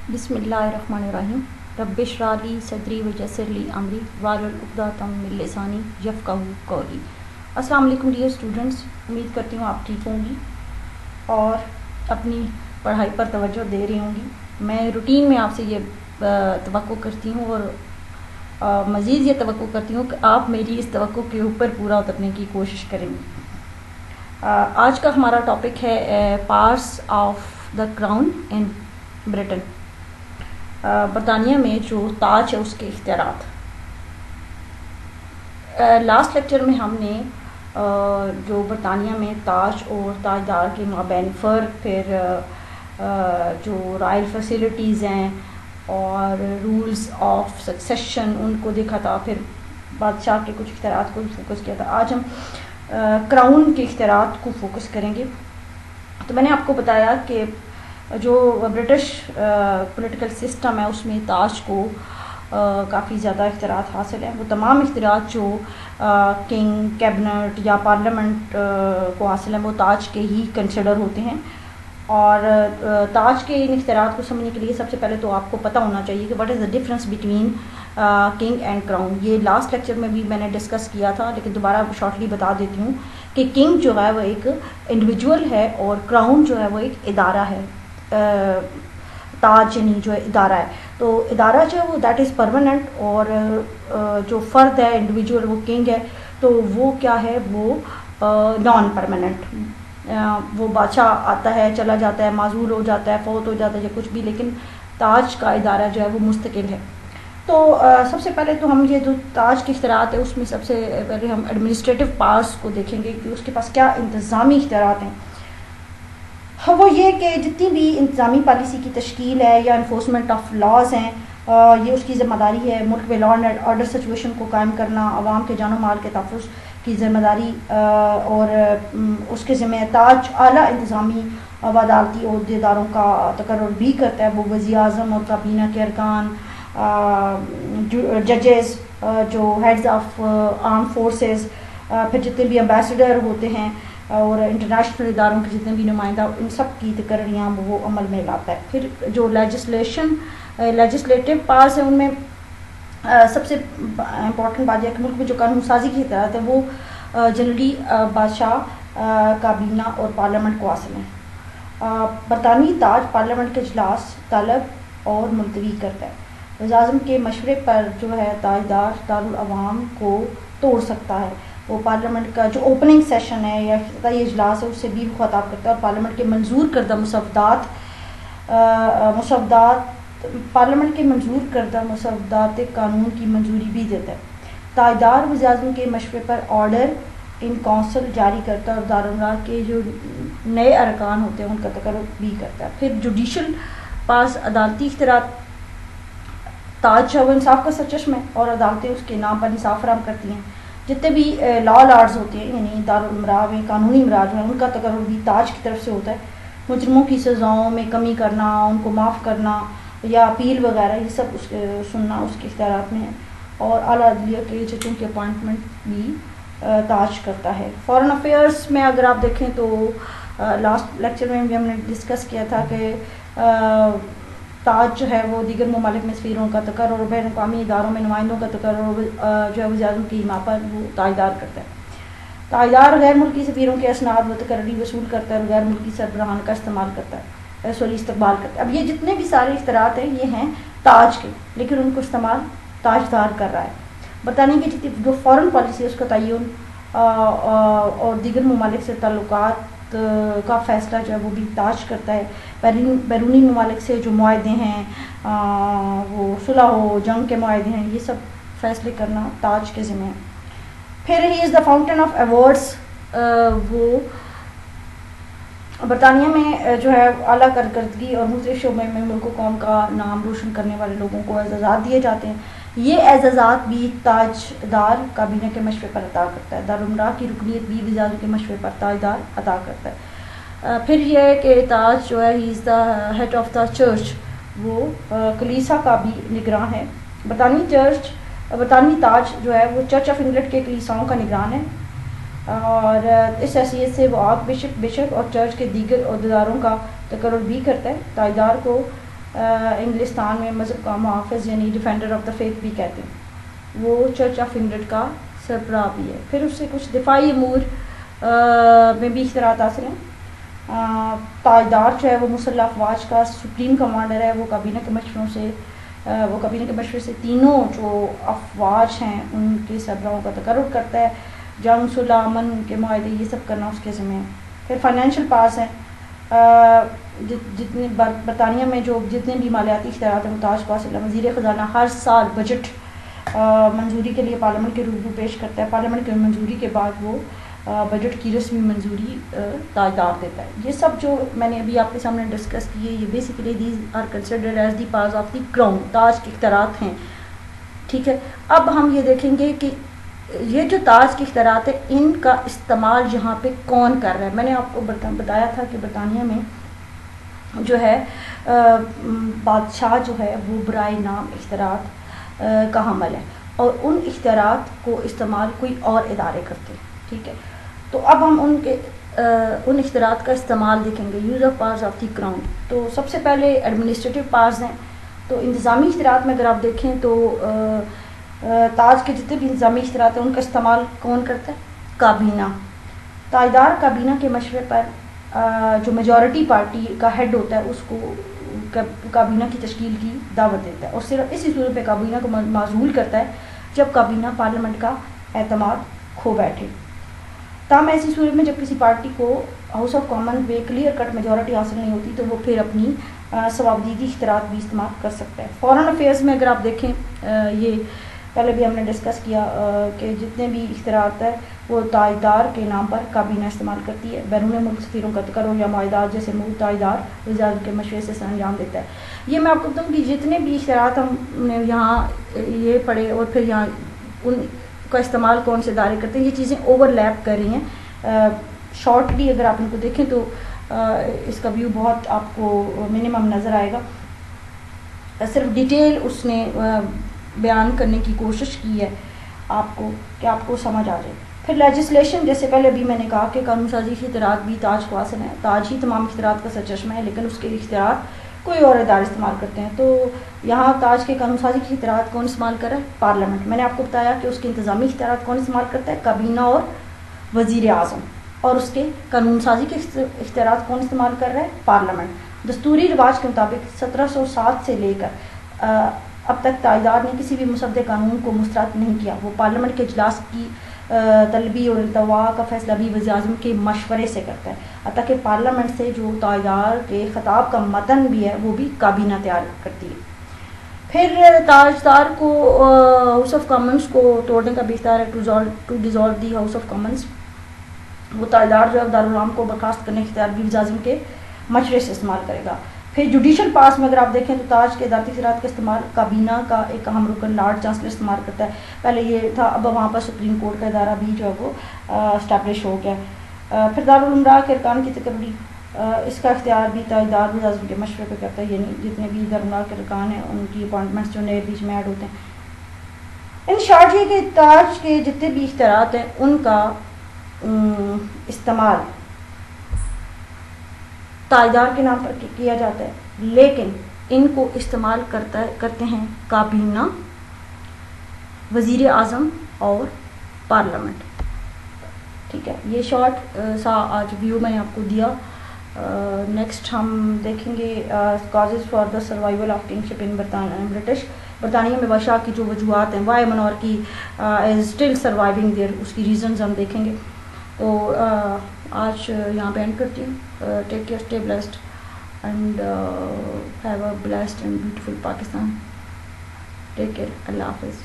بسم اللہ الرحمن الرحیم رب اشرح لی صدری ویسر لی امری واحلل عقدۃ من لسانی یفقہوا قولی۔ السلام علیکم ڈیئر اسٹوڈنٹس، امید کرتی ہوں آپ ٹھیک ہوں گی اور اپنی پڑھائی پر توجہ دے رہی ہوں گی۔ میں روٹین میں آپ سے یہ توقع کرتی ہوں اور مزید یہ توقع کرتی ہوں کہ آپ میری اس توقع کے اوپر پورا اترنے کی کوشش کریں گے۔ آج کا ہمارا ٹاپک ہے parts of the crown in Britain, برطانیہ میں جو تاج ہے اس کے اختیارات۔ لاسٹ لیکچر میں ہم نے جو برطانیہ میں تاج اور تاجدار کے مابین فرق، پھر جو رائل فیسلٹیز ہیں اور رولز آف سکسیشن ان کو دیکھا تھا، پھر بادشاہ کے کچھ اختیارات کو فوکس کیا تھا۔ آج ہم کراؤن کے اختیارات کو فوکس کریں گے۔ تو میں نے آپ کو بتایا کہ جو برٹش پولیٹیکل سسٹم ہے اس میں تاج کو کافی زیادہ اختیارات حاصل ہیں۔ وہ تمام اختیارات جو کنگ، کیبنٹ یا پارلیمنٹ کو حاصل ہیں وہ تاج کے ہی کنسیڈر ہوتے ہیں۔ اور تاج کے ان اختیارات کو سمجھنے کے لیے سب سے پہلے تو آپ کو پتہ ہونا چاہیے کہ what is the difference between king and crown. یہ لاسٹ لیکچر میں بھی میں نے ڈسکس کیا تھا، لیکن دوبارہ شارٹلی بتا دیتی ہوں کہ کنگ جو ہے وہ ایک انڈیویجول ہے اور کراؤن جو ہے وہ ایک ادارہ ہے۔ تاج یعنی جو ادارہ ہے، تو ادارہ جو ہے وہ دیٹ از پرماننٹ، اور جو فرد ہے انڈیویجول وہ کنگ ہے، تو وہ کیا ہے، وہ نان پرماننٹ۔ وہ بادشاہ آتا ہے چلا جاتا ہے، معزول ہو جاتا ہے، فوت ہو جاتا ہے یا کچھ بھی، لیکن تاج کا ادارہ جو ہے وہ مستقل ہے۔ تو سب سے پہلے تو ہم یہ جو تاج کے اختیارات ہیں اس میں سب سے پہلے ہم ایڈمنسٹریٹو پاورز کو دیکھیں گے کہ اس کے پاس کیا انتظامی اختیارات ہیں۔ وہ یہ کہ جتنی بھی انتظامی پالیسی کی تشکیل ہے یا انفورسمنٹ آف لاز ہیں، یہ اس کی ذمہ داری ہے۔ ملک میں لا اینڈ آرڈر سچویشن کو قائم کرنا، عوام کے جان و مال کے تحفظ کی ذمہ داری، اور اس کے ذمہ تاج اعلیٰ انتظامی و عدالتی عہدیداروں کا تقرر بھی کرتا ہے۔ وہ وزیر اعظم اور کابینہ کے ارکان، ججز، جو ہیڈز آف آرم فورسز، پھر جتنے بھی امبیسڈر ہوتے ہیں اور انٹرنیشنل اداروں کے جتنے بھی نمائندہ، ان سب کی تقرریاں وہ عمل میں لاتا ہے۔ پھر جو لیجسلیٹو پاورز ہیں ان میں سب سے امپورٹنٹ بات یہ کہ ملک میں جو قانون سازی کی اختیارات ہیں وہ جنرلی بادشاہ، کابینہ اور پارلیمنٹ کو حاصل ہیں۔ برطانوی تاج پارلیمنٹ کے اجلاس طلب اور ملتوی کرتا ہے۔ وزیر اعظم کے مشورے پر جو ہے تاجدار دارالعوام کو توڑ سکتا ہے۔ وہ پارلیمنٹ کا جو اوپننگ سیشن ہے یا افتتاحی اجلاس ہے اس سے بھی خطاب کرتا ہے، اور پارلیمنٹ کے منظور کردہ مسودات قانون کی منظوری بھی دیتا ہے۔ تاجدار وزیر اعظم کے مشورے پر آرڈر ان کونسل جاری کرتا ہے اور دارالمدار کے جو نئے ارکان ہوتے ہیں ان کا تقرر بھی کرتا ہے۔ پھر جوڈیشل پاس عدالتی اختیارات، تاج وہ انصاف کا سرچشمہ ہے اور عدالتیں اس کے نام پر انصاف فراہم کرتی ہیں۔ جتنے بھی لا لارڈز ہوتے ہیں یعنی دارالمراو قانونی امراج ہیں، ان کا تقرر بھی تاج کی طرف سے ہوتا ہے۔ مجرموں کی سزاؤں میں کمی کرنا، ان کو معاف کرنا یا اپیل وغیرہ، یہ سب سننا اس کے اختیارات میں ہے۔ اور اعلیٰ عدلیہ کے ججوں کی اپوائنٹمنٹ بھی تاج کرتا ہے۔ فارن افیئرس میں اگر آپ دیکھیں تو لاسٹ لیکچر میں بھی ہم نے ڈسکس کیا تھا کہ تاج جو ہے وہ دیگر ممالک میں سفیروں کا تقرر، بین الاقوامی اداروں میں نمائندوں کا تقرر جو ہے وزیر اعظم کی حمایت پر وہ تاجدار کرتا ہے۔ تاجدار غیر ملکی سفیروں کے اسناد و تقرری وصول کرتا ہے اور غیر ملکی سربراہان کا استقبال کرتا ہے۔ اب یہ جتنے بھی سارے اختیارات ہیں یہ ہیں تاج کے، لیکن ان کو استعمال تاجدار کر رہا ہے۔ برطانیہ کی جو فارن پالیسی ہے اس کا تعین اور دیگر ممالک سے تعلقات کا فیصلہ جو ہے وہ بھی تاج کرتا ہے۔ بیرونی ممالک سے جو معاہدے ہیں، وہ صلح و جنگ کے معاہدے ہیں، یہ سب فیصلے کرنا تاج کے ذمہ ہے۔ پھر ہی is the fountain of awards, وہ برطانیہ میں جو ہے اعلیٰ کارکردگی اور مختلف شعبے میں ملک و قوم کا نام روشن کرنے والے لوگوں کو اعزازات دیے جاتے ہیں۔ یہ اعزازات بھی تاجدار کابینہ کے مشورے پر عطا کرتا ہے۔ دارالمراہ کی رکنیت بھی وزیر اعظم کے مشورے پر تاجدار عطا کرتا ہے۔ پھر یہ ہے کہ تاج جو ہے he is the head of the church, وہ کلیسا کا بھی نگراں ہے۔ برطانوی تاج جو ہے وہ چرچ آف انگلینڈ کے کلیساؤں کا نگران ہے، اور اس حیثیت سے وہ آرک بشپ اور چرچ کے دیگر عہدیداروں کا تقرر بھی کرتا ہے۔ تاجدار کو انگلستان میں مذہب کا محافظ یعنی ڈیفینڈر آف دا فیتھ بھی کہتے ہیں، وہ چرچ آف انگلینڈ کا سربراہ بھی ہے۔ پھر اس سے کچھ دفاعی امور میں بھی اختیارات حاصل ہیں۔ تاجدار جو ہے وہ مسلح افواج کا سپریم کمانڈر ہے، وہ کابینہ کے مشورے سے تینوں جو افواج ہیں ان کے سربراہوں کا تقرر کرتا ہے۔ جنگ، صلح، امن کے معاہدے یہ سب کرنا اس کے ذمہ ہے۔ پھر فائنینشیل پاس ہیں، جتنے برطانیہ میں جو جتنے بھی مالیاتی اختیارات ہیں وہ تاج کو حاصل ہے۔ وزیر خزانہ ہر سال بجٹ منظوری کے لیے پارلیمنٹ کے روبرو پیش کرتا ہے، پارلیمنٹ کی منظوری کے بعد وہ بجٹ کی رسمی منظوری تاجدار دیتا ہے۔ یہ سب جو میں نے ابھی آپ کے سامنے ڈسکس کیے یہ basically these are considered as the powers of the crown, تاج کے اختیارات ہیں، ٹھیک ہے۔ اب ہم یہ دیکھیں گے کہ یہ جو تاج کے اختیارات ہیں ان کا استعمال یہاں پہ کون کر رہا ہے۔ میں نے آپ کو بتایا تھا کہ برطانیہ میں جو ہے بادشاہ جو ہے وہ برائے نام اختیارات کا حامل ہے اور ان اختیارات کو استعمال کوئی اور ادارے کرتے ہیں، ٹھیک ہے۔ تو اب ہم ان اختیارات کا استعمال دیکھیں گے، use of powers of the crown. تو سب سے پہلے ایڈمنسٹریٹو پاورز ہیں۔ تو انتظامی اختیارات میں اگر آپ دیکھیں تو تاج کے جتنے بھی انتظامی اختیارات ہیں ان کا استعمال کون کرتا ہے؟ کابینہ۔ تاجدار کابینہ کے مشورے پر جو میجورٹی پارٹی کا ہیڈ ہوتا ہے اس کو کابینہ کی تشکیل کی دعوت دیتا ہے اور صرف اسی صورت پہ کابینہ کو معزول کرتا ہے جب کابینہ پارلیمنٹ کا اعتماد کھو بیٹھے۔ تاہم ایسی صورت میں جب کسی پارٹی کو ہاؤس آف کامن میں کلیئر کٹ میجورٹی حاصل نہیں ہوتی تو وہ پھر اپنی ثوابدیدی اختیارات بھی استعمال کر سکتا ہے۔ فارن افیئرز میں اگر آپ دیکھیں، یہ پہلے بھی ہم نے ڈسکس کیا کہ جتنے بھی اختیارات ہیں وہ تاجدار کے نام پر کابینہ استعمال کرتی ہے۔ بیرون ملک سفیروں کا تقرر یا معاہدات جیسے امور تاجدار وزیر اعظم کے مشورے سے سر انجام دیتا ہے۔ یہ میں آپ کو بتاؤں کہ جتنے بھی اختیارات ہم نے یہاں یہ پڑھے اور پھر یہاں ان کا استعمال کون سے ادارے کرتے ہیں، یہ چیزیں اوور لیپ کر رہی ہیں۔ شارٹلی اگر آپ ان کو دیکھیں تو اس کا ویو بہت آپ کو منیمم نظر آئے گا، صرف ڈیٹیل اس نے بیان کرنے کی کوشش کی ہے آپ کو کہ آپ کو سمجھ آ جائے۔ پھر لیجسلیشن، جیسے پہلے بھی میں نے کہا کہ قانون سازی کے اختیارات بھی تاج کو حاصل ہیں، تاج ہی تمام اختیارات کا سرچشمہ ہے لیکن اس کے اختیارات کوئی اور ادارے استعمال کرتے ہیں۔ تو یہاں تاج کے قانون سازی کے اختیارات کون استعمال کر رہا ہے؟ پارلیمنٹ۔ میں نے آپ کو بتایا کہ اس کے انتظامی اختیارات کون استعمال کرتا ہے؟ کابینہ اور وزیر اعظم۔ اور اس کے قانون سازی کے اختیارات کون استعمال کر رہا ہے؟ پارلیمنٹ۔ دستوری رواج کے مطابق 1707 سے لے کر اب تک تاجدار نے کسی بھی مسودہ قانون کو مسترد نہیں کیا، وہ پارلیمنٹ کے اجلاس کی طلبی اور التوا کا فیصلہ بھی وزیر اعظم کے مشورے سے کرتا ہے، حتیٰ کہ پارلیمنٹ سے جو تاجدار کے خطاب کا متن بھی ہے وہ بھی کابینہ تیار کرتی ہے۔ پھر تاجدار کو ہاؤس آف کامنس کو توڑنے کا بھی اختیار ہے، to dissolve the House of Commons. وہ تاجدار جو ہے دارالعلوم کو برخاست کرنے کے اختیار بھی وزیر اعظم کے مشورے سے استعمال کرے گا۔ پھر جوڈیشل پاس میں اگر آپ دیکھیں تو تاج کے ذاتی اختیارات کا استعمال کابینہ کا ایک اہم رکن لارڈ چانسلر استعمال کرتا ہے۔ پہلے یہ تھا، اب وہاں پر سپریم کورٹ کا ادارہ بھی جو ہے وہ اسٹیبلش ہو گیا۔ پھر دارالعمرہ کے ارکان کی تقرری، اس کا اختیار بھی تاجدار وزیر اعظم کے مشورے پہ کرتا ہے، یعنی جتنے بھی دارالعمرہ کے ارکان ہیں ان کی اپوائنٹمنٹس جو نئے بیچ میں ایڈ ہوتے ہیں۔ ان شارٹ یہ کہ تاج کے جتنے بھی اختیارات ہیں ان کا استعمال تاجدار کے نام پر کیا جاتا ہے لیکن ان کو استعمال کرتے ہیں کابینہ، وزیر اعظم اور پارلیمنٹ، ٹھیک ہے۔ یہ شارٹ سا آج ویو میں نے آپ کو دیا۔ نیکسٹ ہم دیکھیں گے causes for the survival of kingship in برطانیہ میں بادشاہ کی جو وجوہات ہیں، why monarchy is still surviving there, اس کی ریزنز ہم دیکھیں گے۔ تو آج یہاں پہ اینڈ کرتی ہوں۔ Take care, stay blessed and have a blessed and beautiful Pakistan. Take care, اللہ حافظ۔